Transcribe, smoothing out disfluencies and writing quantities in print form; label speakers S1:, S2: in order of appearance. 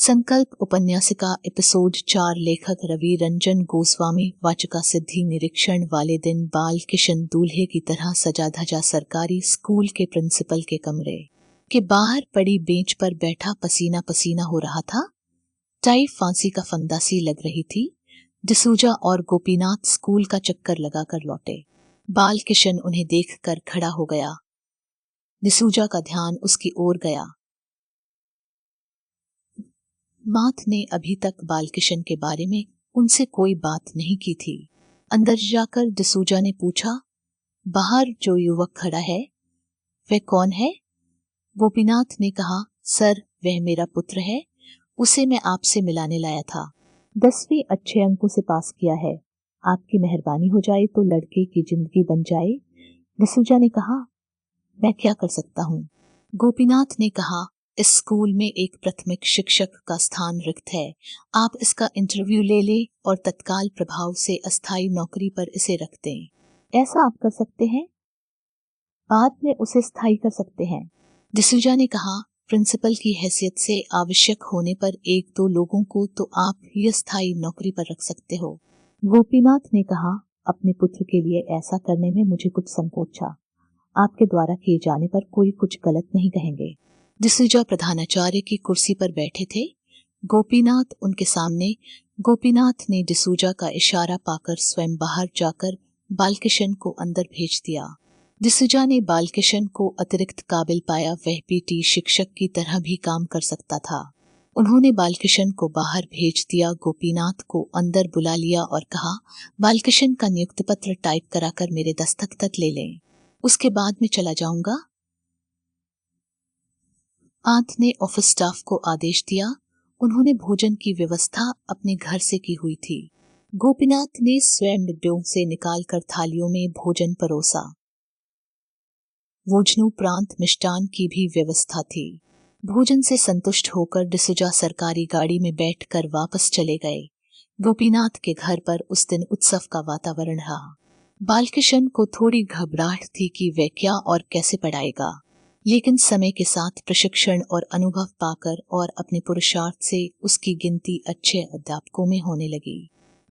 S1: संकल्प उपन्यासिका एपिसोड 4। लेखक रवि रंजन गोस्वामी। वाचिका सिद्धि। निरीक्षण वाले दिन बाल किशन दूल्हे की तरह सजा धजा सरकारी स्कूल के प्रिंसिपल के कमरे के बाहर पड़ी बेंच पर बैठा पसीना पसीना हो रहा था। टाई फांसी का फंदा सी लग रही थी। डिसूजा और गोपीनाथ स्कूल का चक्कर लगाकर लौटे। बाल किशन उन्हें देखकर खड़ा हो गया। डिसूजा का ध्यान उसकी ओर गया। माथ ने अभी तक बालकिशन के बारे में उनसे कोई बात नहीं की थी। अंदर जाकर डिसूजा ने पूछा, बाहर जो युवक खड़ा है वह कौन है? गोपीनाथ ने कहा, सर वह मेरा पुत्र है, उसे मैं आपसे मिलाने लाया था। 10वीं अच्छे अंकों से पास किया है। आपकी मेहरबानी हो जाए तो लड़के की जिंदगी बन जाए। डिसूजा ने कहा, मैं क्या कर सकता हूँ? गोपीनाथ ने कहा, इस स्कूल में एक प्राथमिक शिक्षक का स्थान रिक्त है। आप इसका इंटरव्यू ले लें और तत्काल प्रभाव से अस्थायी नौकरी पर इसे रख दें। ऐसा आप कर सकते हैं? बाद में उसे स्थायी कर सकते हैं। डिसूजा ने कहा, प्रिंसिपल की हैसियत से आवश्यक होने पर 1-2 लोगों को तो आप ये स्थायी नौकरी पर रख सकते हो। गोपीनाथ ने कहा, अपने पुत्र के लिए ऐसा करने में मुझे कुछ संकोच था। आपके द्वारा किए जाने पर कोई कुछ गलत नहीं कहेंगे। डिसूजा प्रधानाचार्य की कुर्सी पर बैठे थे। गोपीनाथ उनके सामने। गोपीनाथ ने डिसूजा का इशारा पाकर स्वयं बाहर जाकर बालकिशन को अंदर भेज दिया। डिसूजा ने बालकिशन को अतिरिक्त काबिल पाया। वह पीटी शिक्षक की तरह भी काम कर सकता था। उन्होंने बालकिशन को बाहर भेज दिया। गोपीनाथ को अंदर बुला लिया और कहा, बालकिशन का नियुक्ति पत्र टाइप कराकर मेरे दस्तखत ले लें, उसके बाद में चला जाऊंगा। आंत ने ऑफिस स्टाफ को आदेश दिया। उन्होंने भोजन की व्यवस्था अपने घर से की हुई थी। गोपीनाथ ने स्वयं डिब्बों से निकालकर थालियों में भोजन परोसा। भोजनोपरांत मिष्टान की भी व्यवस्था थी। भोजन से संतुष्ट होकर डिसूजा सरकारी गाड़ी में बैठकर वापस चले गए। गोपीनाथ के घर पर उस दिन उत्सव का वातावरण रहा। बालकिशन को थोड़ी घबराहट थी कि वह क्या और कैसे पढ़ाएगा, लेकिन समय के साथ प्रशिक्षण और अनुभव पाकर और अपने पुरुषार्थ से उसकी गिनती अच्छे अध्यापकों में होने लगी।